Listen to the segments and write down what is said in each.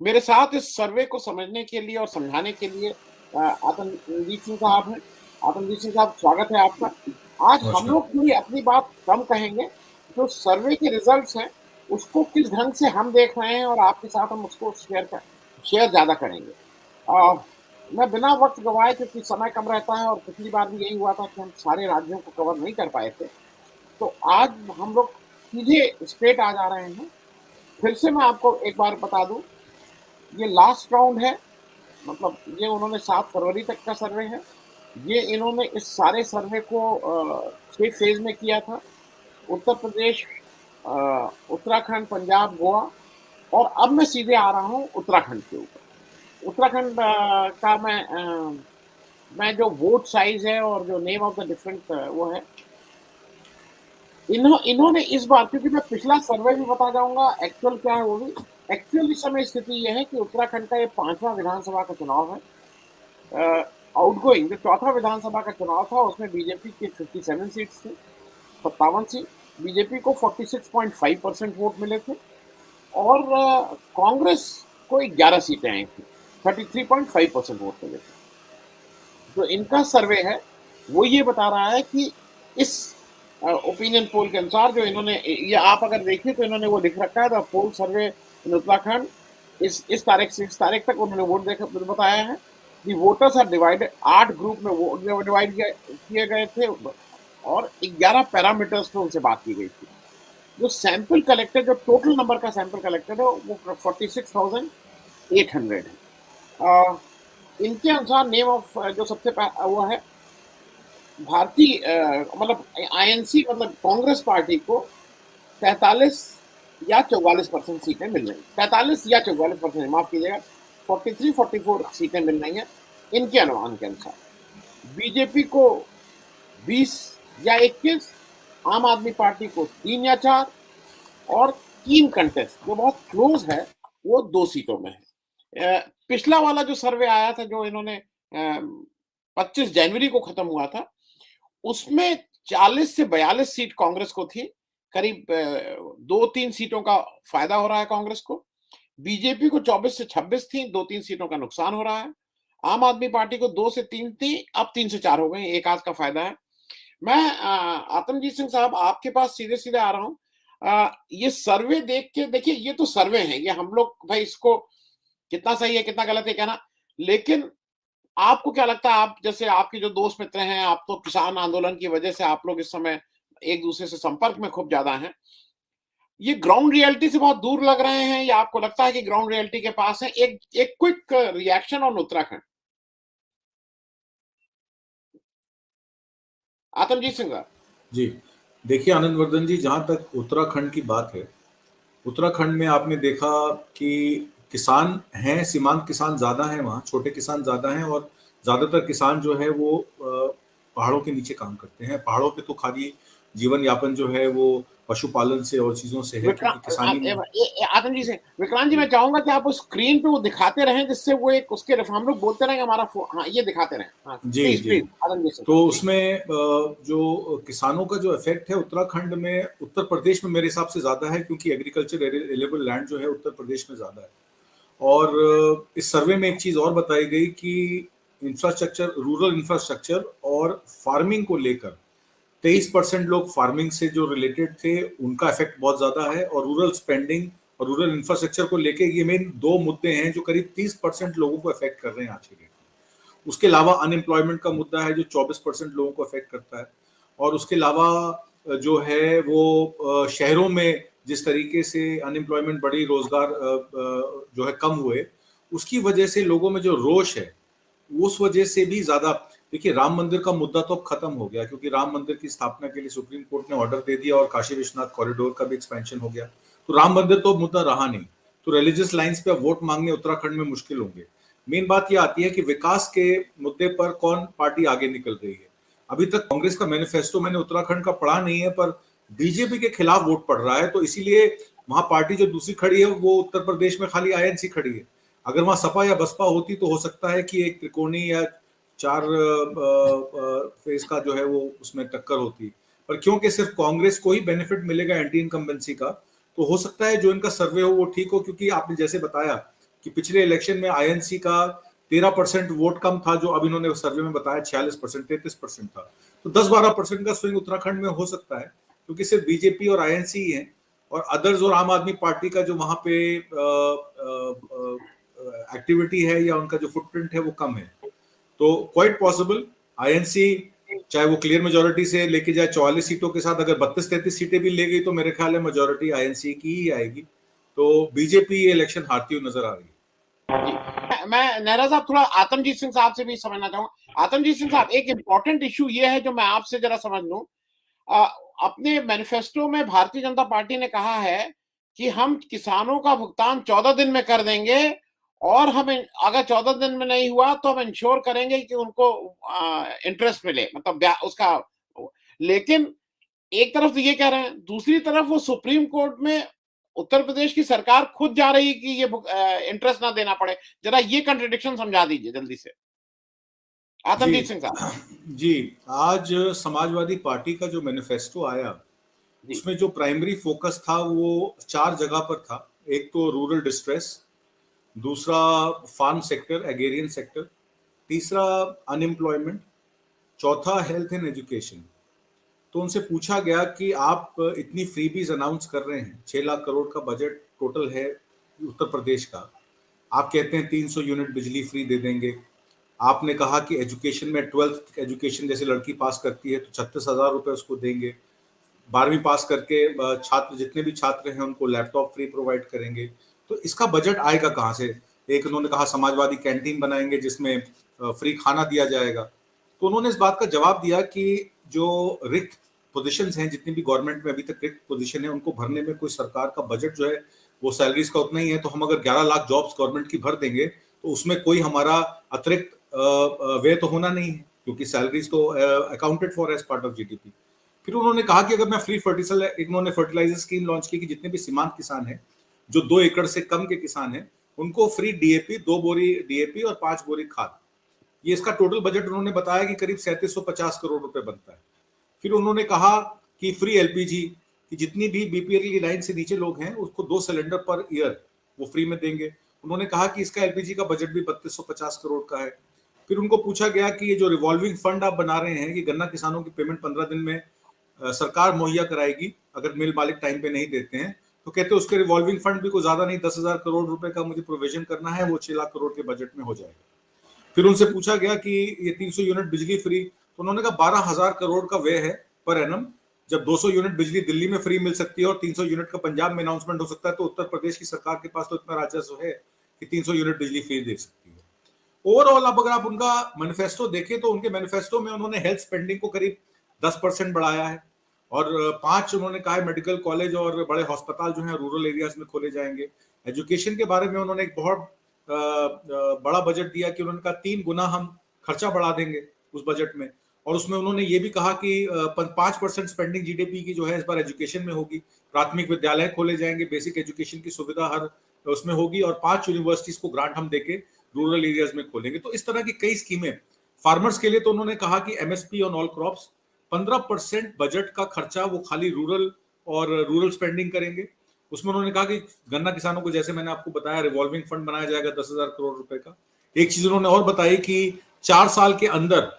मेरे साथ इस सर्वे को समझने के लिए और समझाने के लिए आतंकजीत सिंह साहब हैं। आतंकजीत सिंह साहब, स्वागत है आपका। आज हम नमस्कार। लोग थोड़ी अपनी बात कम कहेंगे, जो सर्वे के रिजल्ट्स हैं उसको किस ढंग से हम देख रहे हैं और आपके साथ हम उसको शेयर ज्यादा करेंगे। आ, मैं बिना वक्त गवाए, क्योंकि समय कम रहता है और पिछली बार भी यही हुआ था कि हम सारे राज्यों को कवर नहीं कर पाए थे, तो आज हम लोग सीधे स्ट्रेट आ जा रहे हैं। फिर से मैं आपको एक बार बता दूं, ये लास्ट राउंड है। मतलब ये उन्होंने 7 फरवरी तक का सर्वे है। ये इन्होंने इस सारे सर्वे को 6 फेज में किया था। उत्तर प्रदेश, अ, उत्तराखंड, पंजाब, गोवा, और अब मैं सीधे आ रहा हूँ उत्तराखंड के ऊपर। उत्तराखंड का मैं जो वोट साइज है और जो नेम ऑफ द डिफरेंट वो है, इन्होंने इस बार, क्योंकि मैं पिछला सर्वे भी बता जाऊंगा, एक्चुअल क्या है वो भी। एक्चुअल इस समय स्थिति यह है कि उत्तराखंड का ये 5वां विधानसभा का चुनाव है। आउटगोइंग जो चौथा विधानसभा का चुनाव था उसमें बीजेपी की 57 सीट्स थी, 57 सीट। बीजेपी को 46.5% वोट मिले थे, और कांग्रेस को 11 सीटें आई थी, 33.5% वोट मिले थे। जो इनका सर्वे है वो ये बता रहा है कि इस ओपिनियन पोल के अनुसार, जो इन्होंने, ये आप अगर देखिए तो इन्होंने वो लिख रखा है, द पोल सर्वे इन उत्तराखंड, इस तारीख से इस तारीख तक उन्होंने वोट देखा बताया है। दी वोटर्स आर डिवाइडेड, 8 ग्रुप में वोट डिवाइड किए गए थे, और 11 पैरामीटर्स पे उनसे बात की गई थी। जो सैंपल कलेक्टेड, जो टोटल नंबर का सैंपल कलेक्टेड है वो 46,800 है। अ, इनके अनुसार नेम ऑफ जो सबसे वो है, भारतीय मतलब आईएनसी, मतलब कांग्रेस पार्टी को 43 या 44% सीटें मिल रही, 43 या 44%, माफ कीजिएगा, 43-44 सीटें मिल रही हैं इनके अनुमान के अनुसार। बीजेपी को 20 या 21, आम आदमी पार्टी को 3 या 4, और 3 कंटेस्ट जो बहुत क्लोज है वो 2 सीटों में है। पिछला वाला जो सर्वे आया था, जो इन्होंने 25 जनवरी को खत्म हुआ था, उसमें 40 से 42 सीट कांग्रेस को थी। करीब 2-3 सीटों का फायदा हो रहा है कांग्रेस को। बीजेपी को 24 से 26 थी, 2-3 सीटों का नुकसान हो रहा है। आम आदमी पार्टी को 2 से 3 थी, अब 3 से 4 हो गई, एक आध का फायदा है। मैं आतमजीत सिंह साहब आपके पास सीधे सीधे आ रहा हूँ। ये सर्वे देख के देखिए, ये तो सर्वे है, ये हम लोग भाई इसको कितना सही है कितना गलत है कहना, लेकिन आपको क्या लगता है, आप जैसे आपके जो दोस्त मित्र हैं, आप तो किसान आंदोलन की वजह से आप लोग इस समय एक दूसरे से संपर्क में खूब ज्यादा हैं, ये ग्राउंड रियलिटी से बहुत दूर लग रहे हैं या आपको लगता है कि ग्राउंड रियलिटी के पास है? एक एक quick reaction on Uttarakhand, Atamjit Singh साहब। जी, देखिए आनंद वर्धन जी, जहाँ तक उत्तराखंड की बात है, उत्तराखंड में आपने देखा कि किसान हैं, सीमांत किसान ज़्यादा हैं वहाँ, छोटे किसान ज़्यादा हैं और ज़्यादातर किसान जो है वो पहाड़ों के नीचे काम करते हैं। पहाड़ों पे तो खाली जीवन यापन जो है वो पशुपालन से और चीज़ों से है, क्योंकि किसानी में आतंक जी से विक्रांत जी, मैं चाहूंगा कि आप उस स्क्रीन पे वो दिखाते रहें, जिससे वो एक उसके हम लोग बोलते रहेंगे हमारा हाँ, ये दिखाते रहें। हाँ, जी, प्लीज जी। प्लीज आतंक जी से तो जी। उसमें जो किसानों का जो इफेक्ट है उत्तराखंड में, उत्तर प्रदेश में मेरे हिसाब से ज़्यादा है, क्योंकि एग्रीकल्चर एलेबल लैंड जो है उत्तर प्रदेश में ज़्यादा है। और इस सर्वे में एक चीज़ और बताई गई कि इंफ्रास्ट्रक्चर, रूरल इंफ्रास्ट्रक्चर और फार्मिंग को लेकर 23% लोग फार्मिंग से जो रिलेटेड थे उनका इफेक्ट बहुत ज़्यादा है, और रूरल स्पेंडिंग और रूरल इंफ्रास्ट्रक्चर को लेके ये मेन दो मुद्दे हैं जो करीब 30% लोगों को इफेक्ट कर रहे हैं आज के डेट में। उसके अलावा अनएम्प्लॉयमेंट का मुद्दा है जो 24% लोगों को इफेक्ट करता है, और उसके अलावा जो है वो शहरों में जिस तरीके से अनएम्प्लॉयमेंट बढ़ी, रोजगार जो है कम हुए, उसकी वजह से लोगों में जो रोष है उस वजह से भी ज्यादा। देखिए, राम मंदिर का मुद्दा तो अब खत्म हो गया, क्योंकि राम मंदिर की स्थापना के लिए सुप्रीम कोर्ट ने ऑर्डर दे दिया और काशी विश्वनाथ कॉरिडोर का भी एक्सपेंशन हो गया, तो राम मंदिर तो मुद्दा रहा नहीं। तो रिलीजियस लाइंस पे वोट मांगने उत्तराखंड में मुश्किल होंगे। मेन बात यह आती है कि विकास के मुद्दे पर कौन पार्टी आगे निकल रही है। अभी तक कांग्रेस का मैनिफेस्टो मैंने उत्तराखंड का पढ़ा नहीं है, पर बीजेपी के खिलाफ वोट पड़ रहा है, तो इसीलिए वहां पार्टी जो दूसरी खड़ी है वो उत्तर प्रदेश में खाली आईएनसी खड़ी है। अगर वहां सपा या बसपा होती तो हो सकता है कि एक त्रिकोणीय या 4 फेज का जो है वो उसमें टक्कर होती, पर क्योंकि सिर्फ कांग्रेस को ही बेनिफिट मिलेगा एंटी इनकम्बेंसी का, तो हो सकता है जो इनका सर्वे हो वो ठीक हो, क्योंकि आपने जैसे बताया कि पिछले इलेक्शन में आईएनसी का 13% वोट कम था, जो अब इन्होंने सर्वे में बताया 46%, 33% था। तो 10-12% का स्विंग उत्तराखंड में हो सकता है, क्योंकि सिर्फ बीजेपी और आईएनसी ही है, और अदर्स और आम आदमी पार्टी का जो वहां पे एक्टिविटी है या उनका जो फुटप्रिंट है वो कम है। तो क्वाइट पॉसिबल आईएनसी चाहे वो क्लियर मेजोरिटी से लेके जाए 44 सीटों के साथ, अगर 32-33 सीटें भी ले गई तो मेरे ख्याल है मेजोरिटी आईएनसी की ही आएगी। तो बीजेपी ये इलेक्शन हारती हुई नजर आ रही है। मैं नेहरा साहब थोड़ा आतमजीत सिंह साहब से भी समझना चाहूंगा। आतमजीत सिंह साहब, एक इंपॉर्टेंट इश्यू ये है जो मैं आपसे जरा समझ लूं। अपने मैनिफेस्टो में भारतीय जनता पार्टी ने कहा है कि हम किसानों का भुगतान 14 दिन में कर देंगे, और हम अगर 14 दिन में नहीं हुआ तो हम इंश्योर करेंगे कि उनको इंटरेस्ट मिले, मतलब उसका। लेकिन एक तरफ तो ये कह रहे हैं, दूसरी तरफ वो सुप्रीम कोर्ट में उत्तर प्रदेश की सरकार खुद जा रही है कि ये इंटरेस्ट ना देना पड़े। जरा ये कंट्रडिक्शन समझा दीजिए जल्दी से, आतमजीत सिंह साहब। जी, आज समाजवादी पार्टी का जो मैनिफेस्टो आया, उसमें जो प्राइमरी फोकस था वो 4 जगह पर था। एक तो रूरल डिस्ट्रेस, दूसरा फार्म सेक्टर, एग्रेरियन सेक्टर, तीसरा अनएम्प्लॉयमेंट, चौथा हेल्थ एंड एजुकेशन। तो उनसे पूछा गया कि आप इतनी फ्रीबीज अनाउंस कर रहे हैं, 6 लाख करोड़ का बजट टोटल है उत्तर प्रदेश का, आप कहते हैं 300 यूनिट बिजली फ्री दे देंगे, आपने कहा कि एजुकेशन में 12th एजुकेशन जैसे लड़की पास करती है तो 36,000 रुपए उसको देंगे, 12वीं पास करके छात्र जितने भी छात्र हैं उनको लैपटॉप फ्री प्रोवाइड करेंगे। तो इसका बजट आएगा कहाँ से? एक उन्होंने कहा समाजवादी कैंटीन बनाएंगे जिसमें फ्री खाना दिया जाएगा। तो उन्होंने इस बात का जवाब दिया कि जो रिक्त पोजीशंस हैं, जितनी भी गवर्नमेंट में अभी तक रिक्त पोजीशन है, उनको भरने में कोई सरकार का बजट जो है वो सैलरीज का उतना ही है। तो हम अगर 11 लाख जॉब्स गवर्नमेंट की भर देंगे तो उसमें कोई हमारा अतिरिक्त व्यय तो होना नहीं है, क्योंकि सैलरीज तो accounted for as part of GDP. फिर उन्होंने कहा कि अगर मैं फ्री फर्टिलाइजर स्कीम लॉन्च की कि जितने भी सीमांत किसान हैं, जो 2 एकड़ से कम के किसान हैं, उनको फ्री डीएपी, 2 बोरी डीएपी और 5 बोरी खाद। ये इसका टोटल बजट उन्होंने बताया कि करीब 3750 करोड़ रुपए बनता है। फिर उन्होंने कहा कि फ्री एलपीजी, कि जितनी भी बीपीएल की लाइन से नीचे लोग हैं उसको 2 सिलेंडर पर ईयर वो फ्री में देंगे। उन्होंने कहा कि इसका एलपीजी का बजट भी 3250 करोड़ का है। फिर उनको पूछा गया कि ये जो रिवॉल्विंग फंड आप बना रहे हैं कि गन्ना किसानों की पेमेंट 15 दिन में सरकार मुहैया कराएगी अगर मिल मालिक टाइम पे नहीं देते हैं, तो कहते हैं उसके रिवॉल्विंग फंड भी कोई ज्यादा नहीं, 10,000 करोड़ रुपए का मुझे प्रोविजन करना है, वो 6 लाख करोड़ के बजट में हो जाएगा। फिर उनसे पूछा गया कि ये 300 यूनिट बिजली फ्री, तो उन्होंने कहा 12,000 करोड़ का व्यय है पर एनम। जब 200 यूनिट बिजली दिल्ली में फ्री मिल सकती है और 300 यूनिट का पंजाब में अनाउंसमेंट हो सकता है, तो उत्तर प्रदेश की सरकार के पास तो इतना राजस्व है कि 300 यूनिट बिजली फ्री दे सकती है। ओवरऑल अब अगर आप उनका मैनिफेस्टो देखें तो उनके मैनिफेस्टो में उन्होंने हेल्थ स्पेंडिंग को करीब 10% बढ़ाया है, और 5 उन्होंने कहा है मेडिकल कॉलेज और बड़े अस्पताल जो हैं रूरल एरियाज में खोले जाएंगे। एजुकेशन के बारे में उन्होंने एक बहुत बड़ा बजट दिया कि उन्होंने कहा 3 गुना हम खर्चा बढ़ा देंगे उस बजट में, और उसमें उन्होंने ये भी कहा कि 5% स्पेंडिंग जीडीपी की जो है इस बार एजुकेशन में होगी, प्राथमिक विद्यालय खोले जाएंगे, बेसिक एजुकेशन की सुविधा हर उसमें होगी, और 5 यूनिवर्सिटीज को ग्रांट हम देके रूरल एरियाज में खोलेंगे। तो इस तरह की कई स्कीमें फार्मर्स के लिए। तो उन्होंने कहा कि MSP on all crops, 15% budget का खर्चा वो खाली रूरल स्पेंडिंग करेंगे। उसमें उन्होंने कहा कि गन्ना किसानों को, जैसे मैंने आपको बताया, रिवॉल्विंग फंड बनाया जाएगा 10,000 करोड़ रुपए का। एक चीज उन्होंने और बताई कि 4 साल के अंदर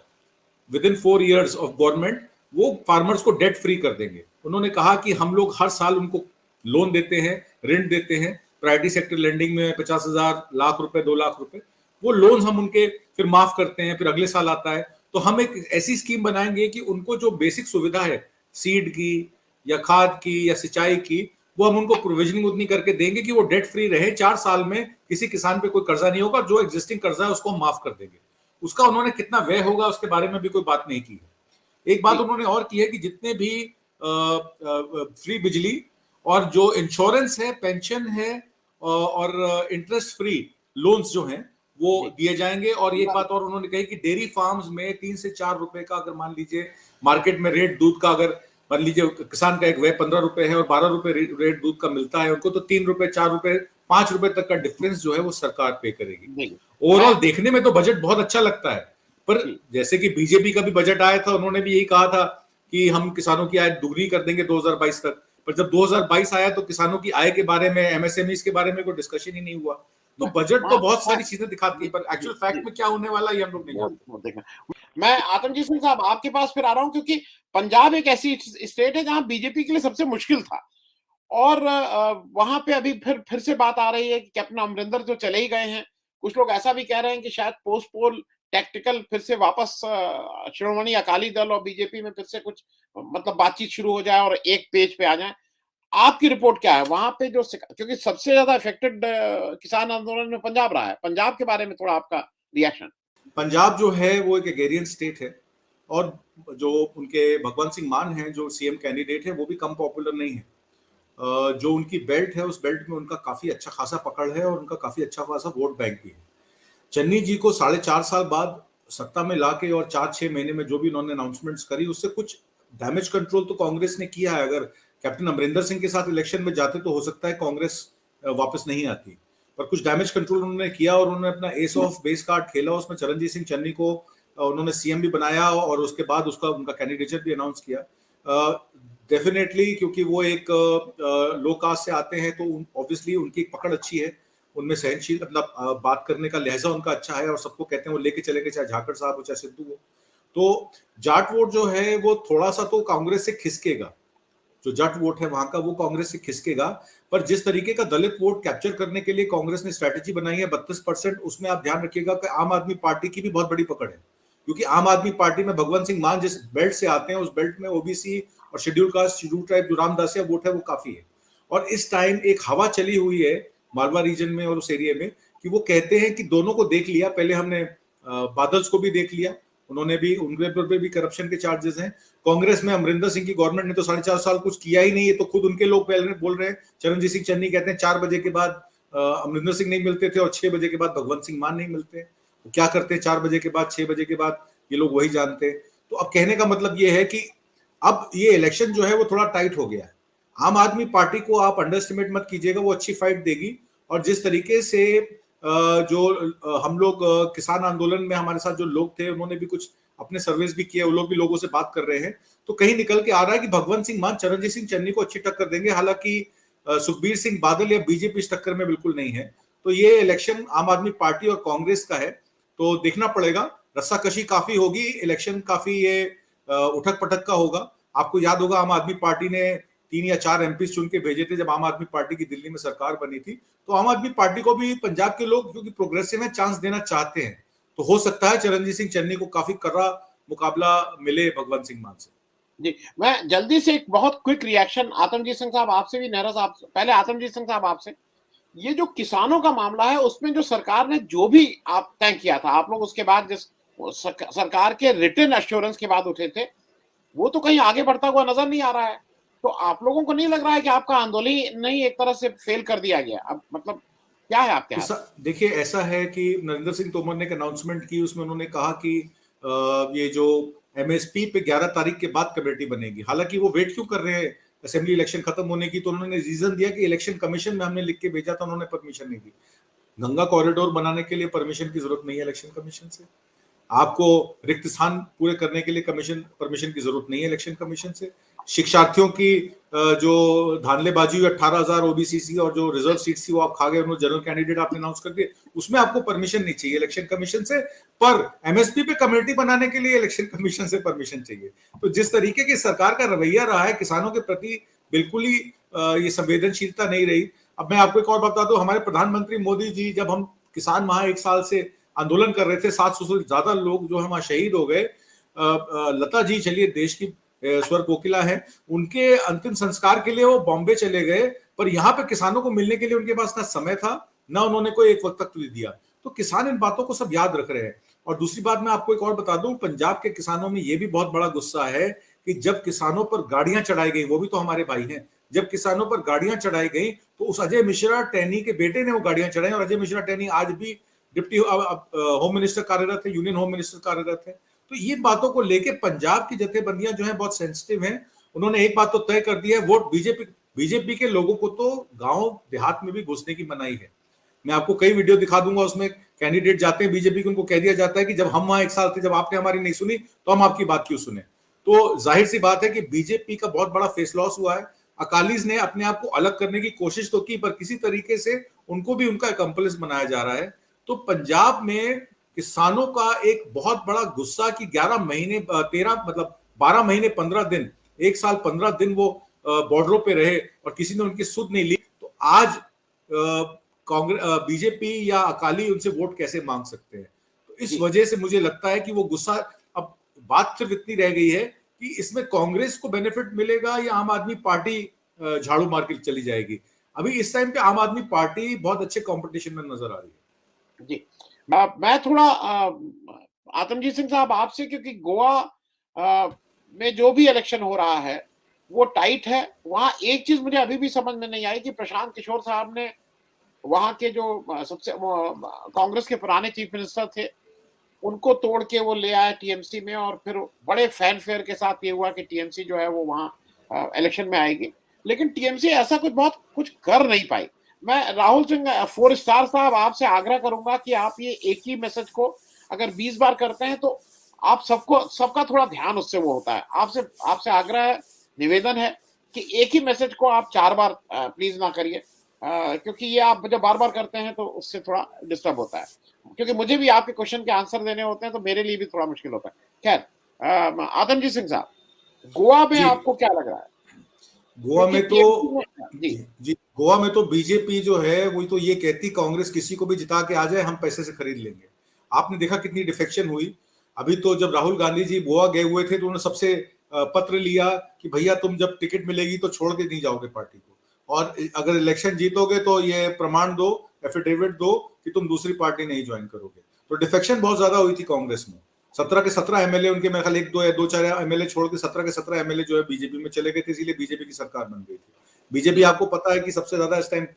with in 4 years of government वो फार्मर्स को डेट फ्री कर देंगे। उन्होंने कहा कि हम लोग हर साल उनको लोन देते हैं, ऋण देते हैं, प्राइवेटी सेक्टर लेंडिंग में 50,000 लाख रुपए, 2 लाख रुपए, वो लोन हम उनके फिर माफ करते हैं, फिर अगले साल आता है। तो हम एक ऐसी स्कीम बनाएंगे कि उनको जो बेसिक सुविधा है सीड की या खाद की या सिंचाई की, वो हम उनको प्रोविजनिंग उतनी करके देंगे कि वो डेट फ्री रहे। 4 साल में किसी किसान पे कोई कर्जा नहीं होगा, जो एग्जिस्टिंग कर्जा है उसको हम माफ कर देंगे। उसका उन्होंने कितना व्यय होगा उसके बारे में भी कोई बात नहीं की है। एक बात उन्होंने और की है कि जितने भी फ्री बिजली और जो इंश्योरेंस है, पेंशन है और इंटरेस्ट फ्री लोन्स जो हैं वो दिए जाएंगे। और एक बात और उन्होंने कही कि डेयरी फार्म्स में 3 से 4 रुपए का, अगर मान लीजिए मार्केट में रेट दूध का, अगर मान लीजिए किसान का एक व्यय 15 रुपए है और 12 रुपए रेट दूध का मिलता है उनको, तो 3 रुपए, 4 रुपए, 5 रुपए तक का डिफरेंस जो है वो सरकार पे करेगी। ओवरऑल देखने में तो बजट बहुत अच्छा लगता है, पर जैसे कि बीजेपी का भी बजट आया था, उन्होंने भी यही कहा था कि हम किसानों की आय दुगनी कर देंगे 2022 तक। पर जब 2022 आया तो किसानों की आय के बारे में, एमएसएमईज के बारे में कोई डिस्कशन ही नहीं हुआ। तो बजट तो बहुत मैं सारी चीजें दिखाती है, पर जी, एक्चुअल जी, फैक्ट में क्या होने वाला है ये हम लोग नहीं वो जानते। वो देखना। मैं आतंकी सिंह साहब आपके पास फिर आ रहा हूँ, क्योंकि पंजाब एक ऐसी स्टेट है जहाँ बीजेपी के लिए सबसे मुश्किल था, और वहाँ पे अभी फिर से बात आ रही है कि कैप्टन अमरिंदर जो चले ही गए हैं। कुछ लोग ऐसा भी कह रहे हैं कि शायद पोस्ट पोल टैक्टिकल फिर से वापस श्रोमणी अकाली दल और बीजेपी में फिर से कुछ मतलब बातचीत शुरू हो जाए और एक पेज पे आ जाए। आपकी रिपोर्ट क्या है? वहाँ पे जो क्योंकि सबसे ज़्यादा अफेक्टेड किसान आंदोलन में पंजाब रहा है। पंजाब के बारे में थोड़ा आपका रिएक्शन? पंजाब जो है वो एक एग्रेरियन स्टेट है, और जो उनके भगवंत सिंह मान हैं जो सीएम कैंडिडेट है वो भी कम पॉपुलर नहीं है। जो उनकी बेल्ट है उस बेल्ट में उनका काफी अच्छा खासा पकड़ है और उनका काफी अच्छा खासा वोट बैंक भी है। चन्नी जी को 4.5 साल बाद सत्ता में लाके और 4-6 महीने में जो भी उन्होंने अनाउंसमेंट्स करी उससे कुछ डैमेज कंट्रोल तो कांग्रेस ने किया है। अगर कैप्टन अमरिंदर सिंह के साथ इलेक्शन में जाते तो हो सकता है कांग्रेस वापस नहीं आती, पर कुछ डैमेज कंट्रोल उन्होंने किया और उन्होंने अपना एस ऑफ बेस कार्ड खेला। उसमें चरणजीत सिंह चन्नी को उन्होंने सीएम भी बनाया और उसके बाद उसका उनका कैंडिडेचर भी अनाउंस किया। डेफिनेटली क्योंकि वो एक लो कास्ट से आते हैं तो ऑब्वियसली उनकी एक पकड़ अच्छी है, उनमें सहनशील मतलब बात करने का लहजा उनका अच्छा है और सबको कहते हैं वो लेके चलेंगे, चाहे झाकड़ साहब हो चाहे सिद्धू हो। तो जाट वोट जो है वो थोड़ा सा तो कांग्रेस से खिसकेगा, जो जट वोट है वहां का वो कांग्रेस से खिसकेगा। पर जिस तरीके का दलित वोट कैप्चर करने के लिए कांग्रेस ने स्ट्रैटेजी बनाई है 32%, उसमें आप ध्यान रखिएगा कि आम आदमी पार्टी की भी बहुत बड़ी पकड़ है, क्योंकि आम आदमी पार्टी में भगवंत सिंह मान जिस बेल्ट से आते हैं उस बेल्ट में ओबीसी और शेड्यूल कास्ट शेड्यूल ट्राइब जो रामदासिया वोट है वो काफी है। और इस टाइम एक हवा चली हुई है मालवा रीजन में और उस एरिया में कि वो कहते हैं कि दोनों को देख लिया, पहले हमने बादल्स को भी देख लिया, उन्होंने भी उनके पर भी करप्शन के चार्जेस हैं। कांग्रेस में अमरिंदर सिंह की गवर्नमेंट ने तो 4.5 साल कुछ किया ही नहीं है, तो खुद उनके लोग पहले बोल रहे हैं। चरणजीत सिंह चन्नी कहते हैं 4 बजे के बाद अमरिंदर सिंह नहीं मिलते थे और 6 बजे के बाद भगवंत सिंह मान नहीं मिलते। वो क्या करते हैं 4 बजे के बाद 6 बजे के बाद, ये लोग वही जानते हैं। तो अब कहने का मतलब ये है कि अब ये इलेक्शन जो है वो थोड़ा टाइट हो गया है। आम आदमी पार्टी को आप अंडर एस्टिमेट मत कीजिएगा, वो अच्छी फाइट देगी। और जिस तरीके से जो हम लोग किसान आंदोलन में हमारे साथ जो लोग थे उन्होंने भी कुछ अपने सर्वेस भी किए, वो लोग भी लोगों से बात कर रहे हैं, तो कहीं निकल के आ रहा है कि भगवंत सिंह मान चरणजीत सिंह चन्नी को अच्छी टक्कर देंगे। हालांकि सुखबीर सिंह बादल या बीजेपी इस टक्कर में बिल्कुल नहीं है। तो ये इलेक्शन आम आदमी पार्टी और कांग्रेस का है, तो देखना पड़ेगा। रस्साकशी काफी होगी, इलेक्शन काफी ये उठक पटक का होगा। आपको याद होगा आम आदमी पार्टी ने 3 या 4 एमपी चुन के भेजे थे जब आम आदमी पार्टी की दिल्ली में सरकार बनी थी। तो आम आदमी पार्टी को भी पंजाब के लोग क्योंकि प्रोग्रेसिव है चांस देना चाहते हैं, तो हो सकता है चरणजीत सिंह चन्नी को काफी कर्रा मुकाबला मिले भगवंत सिंह मान से। जी, मैं जल्दी से एक बहुत क्विक रिएक्शन आतमजीत सिंह साहब आपसे भी, नेहरा साहब पहले आतमजीत सिंह साहब आपसे, ये जो किसानों का मामला है उसमें जो सरकार ने जो भी आप तय किया था, आप लोग उसके बाद जिस सरकार के रिटन एश्योरेंस के बाद उठे थे, वो तो कहीं आगे बढ़ता हुआ नजर नहीं आ रहा है। तो आप लोगों को नहीं लग रहा है कि आपका आंदोलन नहीं एक तरह से फेल कर दिया गया? अब मतलब क्या है आपके हाथ? देखिए ऐसा है कि नरेंद्र सिंह तोमर ने एक अनाउंसमेंट की, उसमें उन्होंने कहा कि ये जो एमएसपी पे 11 तारीख के बाद कमेटी बनेगी। हालांकि वो वेट क्यों कर रहे हैं असेंबली इलेक्शन खत्म होने की, तो उन्होंने रीजन दिया कि इलेक्शन कमीशन में हमने लिख के भेजा था, उन्होंने परमिशन नहीं दी। गंगा कॉरिडोर बनाने के लिए परमिशन की जरूरत नहीं है इलेक्शन कमीशन से। आपको रिक्त स्थान पूरे करने के लिए परमिशन की जरूरत नहीं है इलेक्शन कमीशन से। शिक्षार्थियों की जो धांधलेबाजी हुई 18,000 ओबीसी और जो रिजर्व सीट थी वो आप खा गए, उन्होंने जनरल कैंडिडेट आपने अनाउंस कर दिए, उसमें आपको परमिशन नहीं चाहिए इलेक्शन कमीशन से। पर एमएसपी पे कमेटी बनाने के लिए इलेक्शन कमीशन से परमिशन चाहिए। तो जिस तरीके की सरकार का रवैया रहा है किसानों के प्रति, बिल्कुल ही ये संवेदनशीलता नहीं रही। अब मैं आपको एक और बता दूं, हमारे प्रधानमंत्री मोदी जी, जब हम किसान वहां 1 साल से आंदोलन कर रहे थे, 700 से ज्यादा लोग जो है वहां शहीद हो गए। लता जी चलिए देश की स्वर कोकिला है, उनके अंतिम संस्कार के लिए वो बॉम्बे चले गए, पर यहाँ पे किसानों को मिलने के लिए उनके पास ना समय था, ना उन्होंने कोई एक वक्त तक दिया। तो किसान इन बातों को सब याद रख रहे हैं। और दूसरी बात मैं आपको एक और बता दूं, पंजाब के किसानों में ये भी बहुत बड़ा गुस्सा है कि जब किसानों पर गाड़ियां चढ़ाई गई, वो भी तो हमारे भाई हैं, जब किसानों पर गाड़ियां चढ़ाई गई तो उस अजय मिश्रा टैनी के बेटे ने वो गाड़ियां चढ़ाई, और अजय मिश्रा टैनी आज भी डिप्टी होम मिनिस्टर कार्यरत है, यूनियन होम मिनिस्टर कार्यरत है। तो ये बातों को लेके पंजाब की जथेबंदियां जो है बहुत सेंसिटिव हैं। उन्होंने एक बात तो तय कर दी है, वोट बीजेपी के लोगों को तो गांव देहात में भी घुसने की मनाही है। मैं आपको कई वीडियो दिखा दूंगा, उसमें कैंडिडेट जाते हैं बीजेपी के, उनको कह दिया जाता है कि जब हम वहां 1 साल थे, जब आपने हमारी नहीं सुनी तो हम आपकी बात क्यों सुने। तो जाहिर सी बात है कि बीजेपी का बहुत बड़ा फेस लॉस हुआ है। अकालीज ने अपने आप को अलग करने की कोशिश तो की, पर किसी तरीके से उनको भी उनका अकम्पलिस बनाया जा रहा है। तो पंजाब में किसानों का एक बहुत बड़ा गुस्सा कि 11 महीने 13 मतलब 12 महीने 15 दिन, 1 साल 15 दिन वो बॉर्डरों पे रहे और किसी ने उनकी सुध नहीं ली। तो आज कांग्रेस बीजेपी या अकाली उनसे वोट कैसे मांग सकते हैं? तो इस वजह से मुझे लगता है कि वो गुस्सा, अब बात सिर्फ इतनी रह गई है कि इसमें कांग्रेस को बेनिफिट मिलेगा या आम आदमी पार्टी झाड़ू मार के चली जाएगी। अभी इस टाइम पे आम आदमी पार्टी बहुत अच्छे कंपटीशन में नजर आ रही है। जी, मैं थोड़ा आतमजीत सिंह साहब आपसे, क्योंकि गोवा में जो भी इलेक्शन हो रहा है वो टाइट है। वहां एक चीज मुझे अभी भी समझ में नहीं आई कि प्रशांत किशोर साहब ने वहां के जो सबसे कांग्रेस के पुराने चीफ मिनिस्टर थे उनको तोड़ के वो ले आया टीएमसी में, और फिर बड़े फैनफेयर के साथ ये हुआ कि टीएमसी जो है वो वहां इलेक्शन में आएगी। लेकिन टीएमसी ऐसा कुछ कर नहीं पाई। मैं राहुल सिंह 4 स्टार साहब आपसे आग्रह करूंगा कि आप ये एक ही मैसेज को अगर 20 बार करते हैं तो आप सबका थोड़ा ध्यान उससे वो होता है। आपसे आग्रह है, निवेदन है कि एक ही मैसेज को आप 4 बार प्लीज ना करिए, क्योंकि ये आप जब बार बार करते हैं तो उससे थोड़ा डिस्टर्ब होता है, क्योंकि मुझे भी आपके क्वेश्चन के आंसर देने होते हैं तो मेरे लिए भी थोड़ा मुश्किल होता है। खैर, आतमजीत सिंह साहब, गोवा में आपको क्या लग रहा है? गोवा में तो जी जी, गोवा में तो बीजेपी जो है वो तो ये कहती कांग्रेस किसी को भी जिता के आ जाए हम पैसे से खरीद लेंगे। आपने देखा कितनी डिफेक्शन हुई। अभी तो जब राहुल गांधी जी गोवा गए हुए थे तो उन्होंने सबसे पत्र लिया कि भैया तुम जब टिकट मिलेगी तो छोड़ के नहीं जाओगे पार्टी को, और अगर इलेक्शन जीतोगे तो ये प्रमाण दो, एफिडेविट दो कि तुम दूसरी पार्टी नहीं ज्वाइन करोगे। तो डिफेक्शन बहुत ज्यादा हुई थी कांग्रेस में। 17 के 17 एमएलए उनके, मेरे ख्याल 1-2 या 2-4 एमएलए छोड़ के 17 के 17 एमएलए जो है बीजेपी में चले गए थे, इसीलिए बीजेपी की सरकार बन गई थी। बीजेपी आपको पता है कि सबसे ज्यादा इस टाइम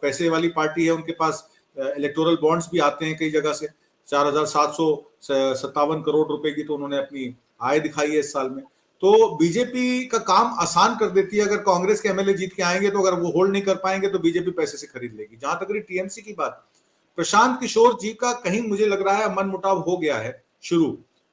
पैसे वाली पार्टी है, उनके पास इलेक्टोरल बॉन्ड्स भी आते हैं कई जगह से, 4,757 करोड़ रुपए की तो उन्होंने अपनी आय दिखाई है इस साल में। तो बीजेपी का काम आसान कर देती है। अगर कांग्रेस के एमएलए जीत के आएंगे तो अगर वो होल्ड नहीं कर पाएंगे तो बीजेपी पैसे से खरीद लेगी। जहां तक रही टीएमसी की बात, प्रशांत किशोर जी का कहीं मुझे लग रहा है मन मुटाव हो गया है शुरू,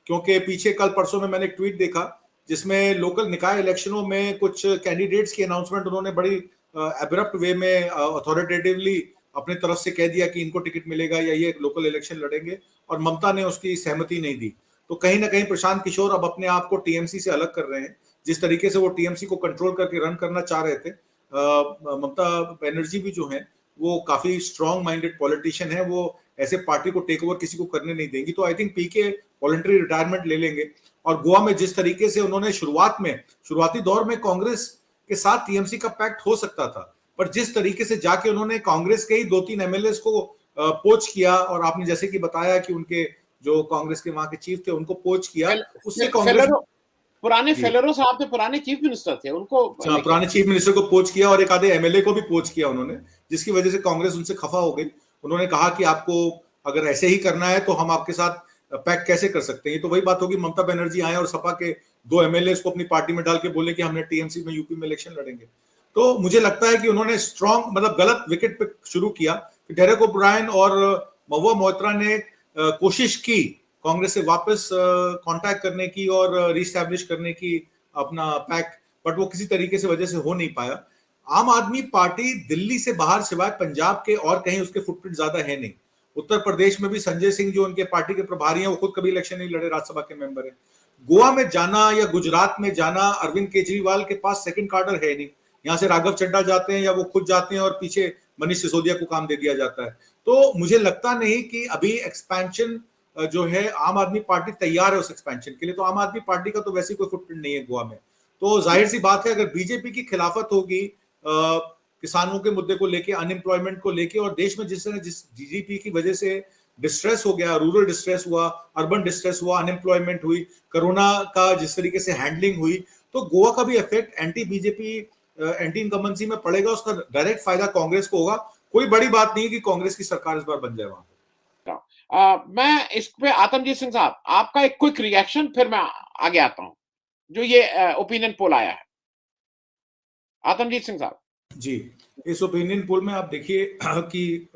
क्योंकि पीछे कल परसों में मैंने एक ट्वीट देखा जिसमें लोकल निकाय इलेक्शनों में कुछ कैंडिडेट्स की अनाउंसमेंट उन्होंने बड़ी एब्रप्ट वे में अथॉरिटेटिवली अपने तरफ से कह दिया कि इनको टिकट मिलेगा या ये लोकल इलेक्शन लड़ेंगे, और ममता ने उसकी सहमति नहीं दी। तो कहीं ना कहीं प्रशांत किशोर अब अपने आप को टीएमसी से अलग कर रहे हैं। जिस तरीके से वो टीएमसी को कंट्रोल करके रन करना चाह रहे थे, ममता बनर्जी भी जो है वो काफी स्ट्रॉन्ग माइंडेड पॉलिटिशियन है, वो ऐसे पार्टी को टेक ओवर किसी को करने नहीं देंगी। तो I think PK voluntary retirement ले लेंगे। और गोवा में जिस तरीके से उन्होंने शुरुआती दौर में कांग्रेस के साथ टीएमसी का पैक्ट हो सकता था, पर जिस तरीके से जाके उन्होंने कांग्रेस के ही 2-3 एमएलए को पोच किया, और आपने जैसे कि बताया कि उनके जो कांग्रेस के वहां के चीफ थे उनको पोच किया, उससे कांग्रेस पुराने फेलरो साहब थे, पुराने चीफ मिनिस्टर थे, उनको पुराने चीफ मिनिस्टर को पोच किया और एक आधे एमएलए को भी पोच किया उन्होंने, जिसकी वजह से कांग्रेस उनसे खफा हो गई। उन्होंने कहा कि आपको अगर ऐसे ही करना है तो हम आपके साथ पैक कैसे कर सकते हैं। तो वही बात होगी, ममता बनर्जी आए और सपा के 2 एमएलए को अपनी पार्टी में डाल के बोले कि हमने टीएमसी में यूपी में इलेक्शन लड़ेंगे। तो मुझे लगता है कि उन्होंने स्ट्रॉन्ग मतलब गलत विकेट पे शुरू किया। डेरेक ओब्रायन और महुआ मोइत्रा ने कोशिश की कांग्रेस से वापस कांटेक्ट करने की और रीस्टैब्लिश करने की अपना पैक्ट, बट वो किसी तरीके से वजह से हो नहीं पाया। आम आदमी पार्टी दिल्ली से बाहर सिवाय पंजाब के और कहीं उसके फुटप्रिंट ज्यादा है नहीं। उत्तर प्रदेश में भी संजय सिंह जो उनके पार्टी के प्रभारी हैं वो खुद कभी इलेक्शन नहीं लड़े, राज्यसभा के मेंबर हैं। गोवा में जाना या गुजरात में जाना, अरविंद केजरीवाल के पास सेकंड कार्डर है नहीं। यहाँ से राघव चड्ढा जाते हैं या वो खुद जाते हैं और पीछे मनीष सिसोदिया को काम दे दिया जाता है। तो मुझे लगता नहीं कि अभी एक्सपेंशन जो है आम आदमी पार्टी तैयार है उस एक्सपेंशन के लिए। तो आम आदमी पार्टी का तो वैसे कोई फुटप्रिंट नहीं है गोवा में। तो जाहिर सी बात है अगर बीजेपी की खिलाफत होगी किसानों के मुद्दे को लेके, अनएम्प्लॉयमेंट को लेके, और देश में जिस जीडीपी की वजह से डिस्ट्रेस हो गया, रूरल डिस्ट्रेस हुआ, अर्बन डिस्ट्रेस हुआ, अनएम्प्लॉयमेंट हुई, कोरोना का जिस तरीके से हैंडलिंग हुई, तो गोवा का भी effect anti BJP anti incumbency में पड़ेगा। उसका डायरेक्ट फायदा कांग्रेस को होगा। कोई बड़ी बात नहीं है कि कांग्रेस की सरकार इस बार बन जाए वहां पे। मैं इस पे आतमजीत सिंह साहब आपका एक क्विक रिएक्शन, फिर मैं आगे आता हूं जो ये ओपिनियन पोल आया है। आतमजीत सिंह साहब जी, इस ओपिनियन पोल में आप देखिए कि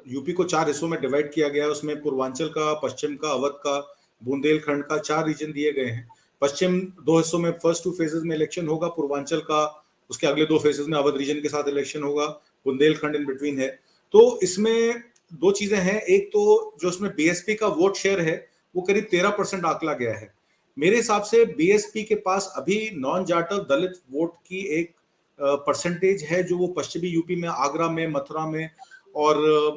यूपी को 4 हिस्सों में डिवाइड किया गया है। उसमें पूर्वांचल का, पश्चिम का, अवध का, बुंदेलखंड का 4 रीजन दिए गए हैं। पश्चिम 2 हिस्सों में फर्स्ट 2 फेजेस में इलेक्शन होगा, पूर्वांचल का उसके अगले 2 फेजेस में अवध रीजन के साथ इलेक्शन होगा, बुंदेलखंड इन बिटवीन है। तो इसमें दो चीजें हैं, एक तो जो उसमें बीएसपी का वोट शेयर है वो करीब 13% आंकला गया है। मेरे हिसाब से बीएसपी के पास अभी नॉन जाटव दलित वोट की एक परसेंटेज है जो वो पश्चिमी यूपी में, आगरा में, मथुरा में और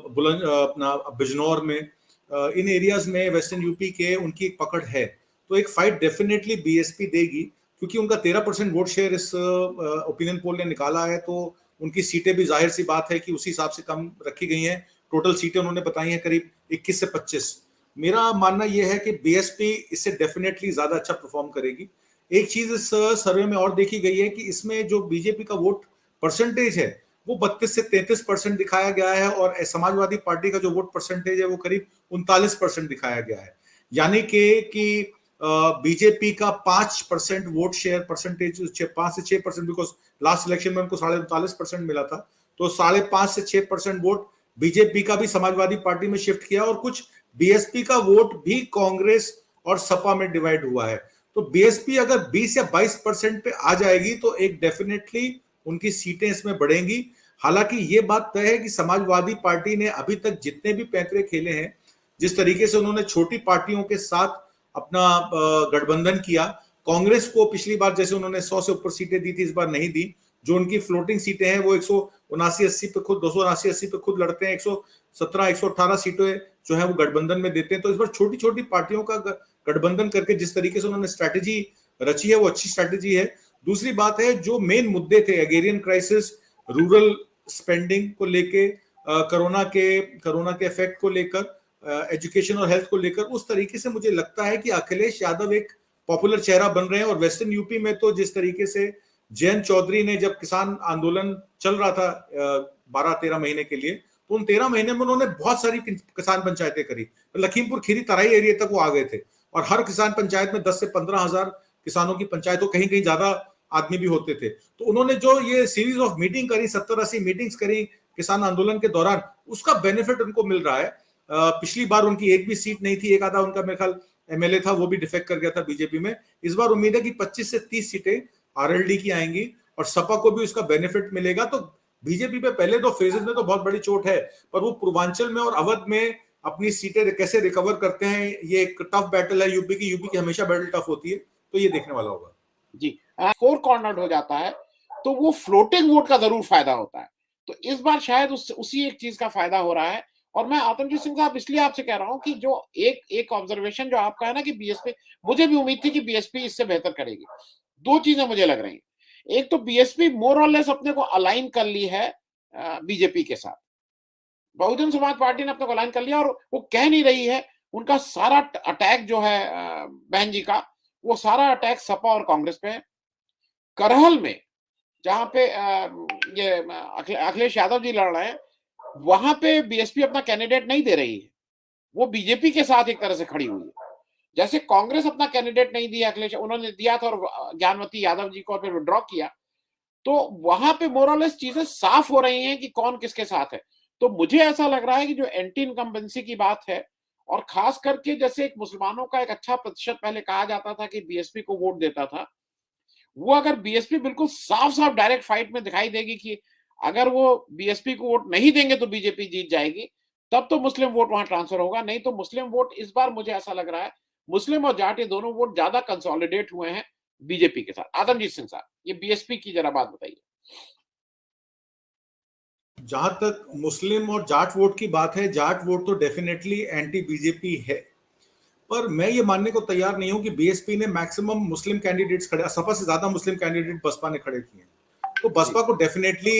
बुलंद अपना बिजनौर में, इन एरियाज में वेस्टर्न यूपी के उनकी एक पकड़ है। तो एक फाइट डेफिनेटली बीएसपी देगी क्योंकि उनका 13% वोट शेयर इस ओपिनियन पोल ने निकाला है, तो उनकी सीटें भी जाहिर सी बात है कि उसी हिसाब से कम रखी गई हैं। टोटल सीटें उन्होंने बताई हैं करीब 21 से 25। मेरा मानना यह है कि बीएसपी इससे डेफिनेटली ज्यादा अच्छा परफॉर्म करेगी। एक चीज इस सर्वे में और देखी गई है कि इसमें जो बीजेपी का वोट परसेंटेज है वो 32 से 33% दिखाया गया है और समाजवादी पार्टी का जो वोट परसेंटेज है वो करीब 39% दिखाया गया है। यानी कि बीजेपी का 5% वोट शेयर परसेंटेज, 5 से 6%, बिकॉज लास्ट इलेक्शन में उनको 39.5% मिला था, तो 5.5 से 6% वोट बीजेपी का भी समाजवादी पार्टी में शिफ्ट किया और कुछ बीएसपी का वोट भी कांग्रेस और सपा में डिवाइड हुआ है। तो बीएसपी अगर 20 या 22% पे आ जाएगी तो एक डेफिनेटली उनकी सीटें इसमें बढ़ेंगी। हालांकि ये बात तय है कि समाजवादी पार्टी ने अभी तक जितने भी पैंतरे खेले हैं, जिस तरीके से उन्होंने छोटी पार्टियों के साथ अपना गठबंधन किया, कांग्रेस को पिछली बार जैसे उन्होंने 100 से ऊपर सीटें दी थी, इस बार नहीं दी। जो उनकी फ्लोटिंग सीटें हैं वो 179-80 पे खुद 279-80 पे खुद लड़ते हैं, 117-118 सीटें जो है वो गठबंधन में देते हैं। तो इस बार छोटी छोटी पार्टियों का गठबंधन करके जिस तरीके से उन्होंने स्ट्रैटेजी रची है वो अच्छी स्ट्रैटेजी है। दूसरी बात है, जो मेन मुद्दे थे, एग्रेरियन क्राइसिस, रूरल स्पेंडिंग को लेके, कोरोना के इफेक्ट को लेकर, एजुकेशन और हेल्थ को लेकर, उस तरीके से मुझे लगता है कि अखिलेश यादव एक पॉपुलर चेहरा बन रहे हैं। और वेस्टर्न यूपी में तो जिस तरीके से जयंत चौधरी ने, जब किसान आंदोलन चल रहा था 12-13 महीने के लिए, तो उन 13 महीने में उन्होंने बहुत सारी किसान पंचायतें करी। लखीमपुर खीरी तराई एरिया तक वो आ गए थे और हर किसान पंचायत में 10 से 15,000 किसानों की पंचायत हो, कहीं कहीं ज्यादा आदमी भी होते थे। तो उन्होंने जो ये सीरीज ऑफ मीटिंग करी, 70-80 मीटिंग्स करी किसान आंदोलन के दौरान, उसका बेनिफिट उनको मिल रहा है। पिछली बार उनकी एक भी सीट नहीं थी, एक आधा उनका मेरे ख्याल एमएलए था, वो भी डिफेक्ट कर गया था बीजेपी में। इस बार उम्मीद है कि 25 से 30 सीटें आरएलडी की आएंगी और सपा को भी उसका बेनिफिट मिलेगा। तो बीजेपी पे पहले 2 फेजेस में तो बहुत बड़ी चोट है, पर वो पूर्वांचल में और अवध में अपनी सीटें कैसे रिकवर करते हैं, ये एक टफ बैटल है। यूपी की हमेशा बैटल टफ होती है, तो ये देखने वाला होगा जी। 4 कॉर्नर हो जाता है तो वो फ्लोटिंग वोट का जरूर फायदा होता है। तो इस बार शायद उसी एक चीज का फायदा हो रहा है। और मैं आतमजीत सिंह साहब इसलिए आपसे कह रहा हूं कि जो एक ऑब्जर्वेशन जो आपका है ना कि बीएसपी, मुझे भी उम्मीद थी कि बीएसपी इससे बेहतर करेगी। 2 चीजें मुझे लग रही हैं। एक तो बीएसपी मोर और लेस अपने को अलाइन कर ली है बीजेपी के साथ। बहुजन समाज पार्टी ने अपने को अलाइन कर लिया और वो कह नहीं रही है, उनका सारा अटैक जो है बहन जी का, वो सारा अटैक सपा और कांग्रेस पे है। करहल में जहां पे ये अखिलेश यादव जी लड़ रहे हैं, वहां पे बीएसपी अपना कैंडिडेट नहीं दे रही है, वो बीजेपी के साथ एक तरह से खड़ी हुई है। जैसे कांग्रेस अपना कैंडिडेट नहीं दिया, अखिलेश उन्होंने दिया था और ज्ञानवती यादव जी को फिर विड्रॉ किया, तो वहां पे मोरलेस चीजें साफ हो रही हैं कि कौन किसके साथ है। तो मुझे ऐसा लग रहा है कि जो एंटी इनकम्बेंसी की बात है, और खास करके जैसे एक मुसलमानों का एक अच्छा प्रतिशत पहले कहा जाता था कि बीएसपी को वोट देता था, वो अगर बीएसपी बिल्कुल साफ साफ डायरेक्ट फाइट में दिखाई देगी कि अगर वो बीएसपी को वोट नहीं देंगे तो बीजेपी जीत जाएगी, तब तो मुस्लिम वोट वहां ट्रांसफर होगा। नहीं तो मुस्लिम वोट इस बार मुझे ऐसा लग रहा है, मुस्लिम और जाट ये दोनों वोट ज्यादा कंसोलिडेट हुए हैं बीजेपी के साथ। आदमजीत सिंह साहब, ये बीएसपी की जरा बात बताइए। जहां तक मुस्लिम और जाट वोट की बात है, जाट वोट तो डेफिनेटली एंटी बीजेपी है, पर मैं ये मानने को तैयार नहीं हूं कि बीएसपी ने मैक्सिमम मुस्लिम कैंडिडेट्स खड़े, सपा से ज्यादा मुस्लिम कैंडिडेट बसपा ने खड़े किए हैं। तो बसपा को डेफिनेटली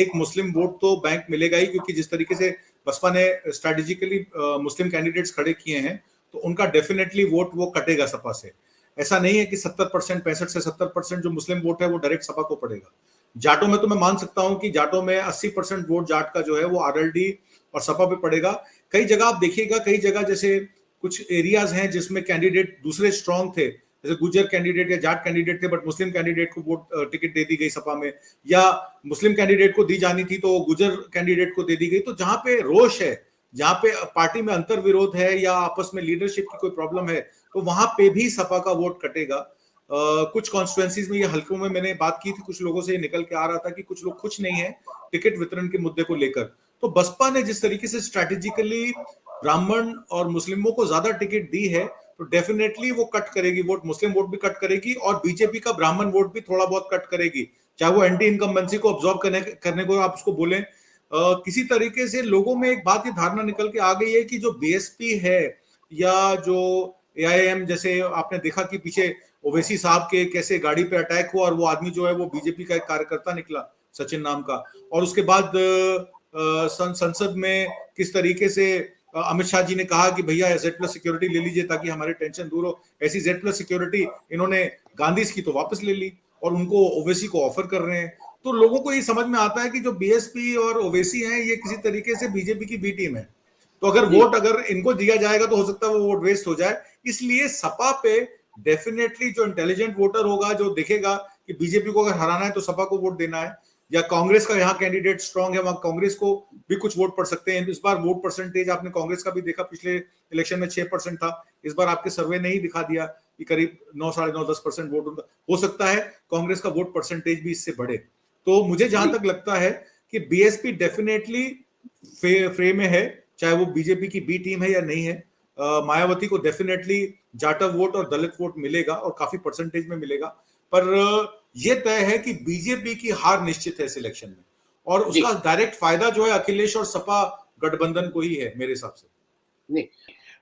एक मुस्लिम वोट तो बैंक मिलेगा ही, क्योंकि जिस तरीके से बसपा ने स्ट्रेटेजिकली मुस्लिम कैंडिडेट्स खड़े किए हैं, तो उनका डेफिनेटली वोट वो कटेगा सपा से। ऐसा नहीं है कि 70%, 65 से 70% जो मुस्लिम वोट है वो डायरेक्ट सपा को पड़ेगा। जाटों में तो मैं मान सकता हूं कि जाटों में 80% वोट जाट का जो है वो आरएलडी और सपा पे पड़ेगा। कई जगह आप देखिएगा, कई जगह जैसे कुछ एरियाज हैं जिसमें कैंडिडेट दूसरे स्ट्रांग थे, जैसे गुजर कैंडिडेट या जाट कैंडिडेट थे, बट मुस्लिम कैंडिडेट को वोट टिकट दे दी गई सपा में, या मुस्लिम कैंडिडेट को दी जानी थी तो गुजर कैंडिडेट को दे दी गई। तो जहां पे रोष है, जहां पे पार्टी में अंतर विरोध है या आपस में लीडरशिप की कोई प्रॉब्लम है, तो वहां पे भी सपा का वोट कटेगा। कुछ कॉन्स्टिट्यूएंसीज में, ये हल्कों में मैंने बात की थी, कुछ लोगों से निकल के आ रहा था कि कुछ लोग खुश नहीं है टिकट वितरण के मुद्दे को लेकर। तो बसपा ने जिस तरीके से स्ट्रैटेजिकली ब्राह्मण और मुस्लिमों को ज्यादा टिकट दी है, तो डेफिनेटली वो कट करेगी वोट, मुस्लिम वोट भी कट करेगी और बीजेपी का ब्राह्मण वोट भी थोड़ा बहुत कट करेगी, चाहे वो एंटी इनकम्बेंसी को ऑब्जॉर्व करने को आप उसको बोलें। किसी तरीके से लोगों में एक बात, ये धारणा निकल के आ गई है कि जो बीएसपी है या जो एआईएम, जैसे आपने देखा कि पीछे ओवैसी साहब के कैसे गाड़ी पे अटैक हुआ और वो आदमी जो है वो बीजेपी का एक कार्यकर्ता निकला, सचिन नाम का, और उसके बाद संसद में किस तरीके से अमित शाह जी ने कहा कि भैया Z+ सिक्योरिटी ले लीजिए ताकि हमारे टेंशन दूर हो। ऐसी Z+ सिक्योरिटी इन्होंने गांधी की तो वापस ले ली और उनको ओवैसी को ऑफर कर रहे हैं। तो लोगों को ये समझ में आता है कि जो बीएसपी और ओवैसी हैं ये किसी तरीके से बीजेपी की बी टीम है, तो अगर वोट अगर इनको दिया जाएगा तो हो सकता है वो वोट वेस्ट हो जाए। इसलिए सपा पे डेफिनेटली जो इंटेलिजेंट वोटर होगा, जो देखेगा कि बीजेपी को अगर हराना है तो सपा को वोट देना है, या कांग्रेस का यहाँ कैंडिडेट स्ट्रांग है, वहां कांग्रेस को भी कुछ वोट पड़ सकते हैं। इस बार वोट परसेंटेज आपने कांग्रेस का भी देखा, पिछले इलेक्शन में 6% था, इस बार आपके सर्वे ने ही दिखा दिया कि करीब 9, 9.5, 10% वोट उनका हो सकता है। कांग्रेस का वोट परसेंटेज भी इससे बढ़े। तो मुझे जहां तक लगता है कि बीएसपी डेफिनेटली फ्रे में है, चाहे वो बीजेपी की बी टीम है या नहीं है। मायावती को डेफिनेटली जाटव वोट और दलित वोट मिलेगा और काफी परसेंटेज में मिलेगा, पर यह तय है कि बीजेपी की हार निश्चित है इस इलेक्शन में, और उसका डायरेक्ट फायदा जो है अखिलेश और सपा गठबंधन को ही है मेरे हिसाब से। नहीं,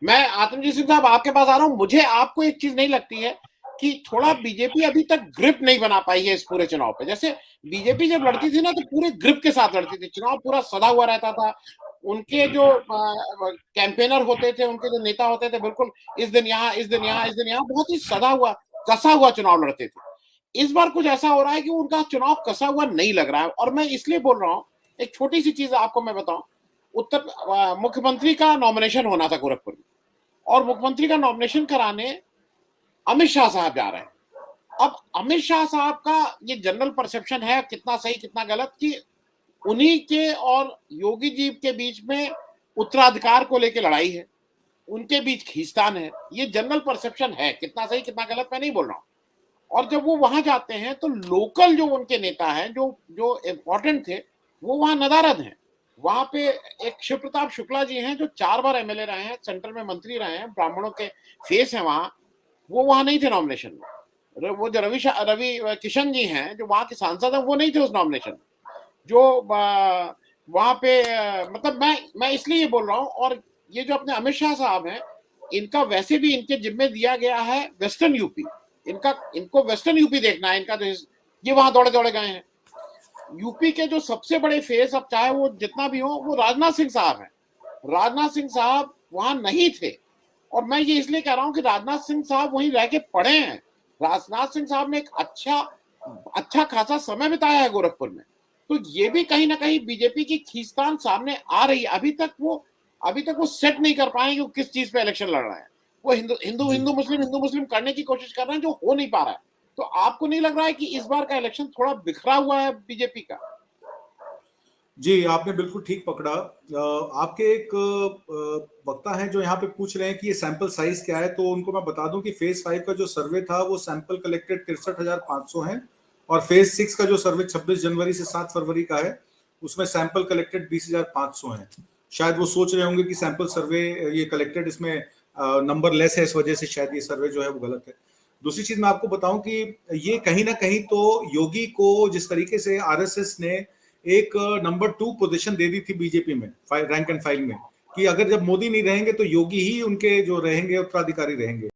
मैं आत्मजीत सिंह साहब आपके पास आ रहा हूं। मुझे आपको एक चीज नहीं लगती है कि थोड़ा बीजेपी अभी तक ग्रिप नहीं बना पाई है इस पूरे चुनाव पे? जैसे बीजेपी जब लड़ती थी ना तो पूरे ग्रिप के साथ लड़ती थी, चुनाव पूरा सदा हुआ रहता था, उनके जो कैंपेनर होते थे, उनके जो नेता होते थे, बिल्कुल इस दिन यहाँ, इस दिन यहाँ, इस दिन यहाँ, बहुत ही सदा हुआ कसा हुआ चुनाव लड़ते थे। इस बार कुछ ऐसा हो रहा है कि उनका चुनाव कसा हुआ नहीं लग रहा है। और मैं इसलिए बोल रहा हूँ, एक छोटी सी चीज आपको मैं बताऊं, मुख्यमंत्री का नॉमिनेशन होना था गोरखपुर में, और मुख्यमंत्री का नॉमिनेशन कराने अमित शाह साहब जा रहे हैं। अब अमित शाह साहब का ये जनरल परसेप्शन है, कितना सही कितना गलत, कि उन्हीं के और योगी जी के बीच में उत्तराधिकार को लेकर लड़ाई है, उनके बीच खींचतान है। ये जनरल परसेप्शन है, कितना सही कितना गलत मैं नहीं बोल रहा हूं। और जब वो वहां जाते हैं तो लोकल जो उनके नेता हैं, जो जो इंपॉर्टेंट थे, वो वहां नदारद हैं। वहां पे एक शिव प्रताप शुक्ला जी हैं जो 4 बार एमएलए रहे हैं, सेंटर में मंत्री रहे हैं, ब्राह्मणों के फेस हैं वहां, वो वहां नहीं थे नॉमिनेशन में। वो जो रवि किशन जी हैं जो वहां के सांसद हैं, वो नहीं थे उस नॉमिनेशन में। जो वहां पे मतलब मैं इसलिए ये बोल रहा हूँ। और ये जो अपने अमित शाह साहब हैं, इनका वैसे भी इनके जिम्मे दिया गया है वेस्टर्न यूपी, इनको वेस्टर्न यूपी देखना है। इनका जो ये वहां दौड़े दौड़े गए हैं। यूपी के जो सबसे बड़े फेस, अब चाहे वो जितना भी हो, वो राजनाथ सिंह साहब हैं। राजनाथ सिंह साहब वहां नहीं थे, और मैं ये इसलिए कह रहा हूं कि राजनाथ सिंह साहब वहीं रह के पढ़े हैं। राजनाथ सिंह साहब ने एक अच्छा खासा समय बिताया है गोरखपुर में। तो ये भी कहीं ना कहीं बीजेपी की खींचतान सामने आ रही है। अभी तक वो सेट नहीं कर पाए कि वो किस चीज पे इलेक्शन लड़ रहे हैं। वो हिंदू मुस्लिम करने की कोशिश कर रहे हैं, जो हो नहीं पा रहा है। तो आपको नहीं लग रहा है कि इस बार का इलेक्शन थोड़ा बिखरा हुआ है बीजेपी का? जी, आपने बिल्कुल ठीक पकड़ा। आपके एक वक्ता हैं जो यहाँ पे पूछ रहे हैं कि ये सैंपल साइज क्या है, तो उनको मैं बता दूं कि फेज 5 का जो सर्वे था वो सैंपल कलेक्टेड 63,500 है, और फेज 6 का जो सर्वे 26 जनवरी से 7 फरवरी का है, उसमें सैंपल कलेक्टेड 20,500 है। शायद वो सोच रहे होंगे कि सैंपल सर्वे ये कलेक्टेड, इसमें नंबर लेस है, इस वजह से शायद ये सर्वे जो है वो गलत है। दूसरी चीज मैं आपको बताऊं कि ये कहीं ना कहीं तो योगी को जिस तरीके से आरएसएस ने एक नंबर 2 पोजीशन दे दी थी बीजेपी में, रैंक एंड फाइल में, कि अगर जब मोदी नहीं रहेंगे तो योगी ही उनके जो रहेंगे उत्तराधिकारी रहेंगे।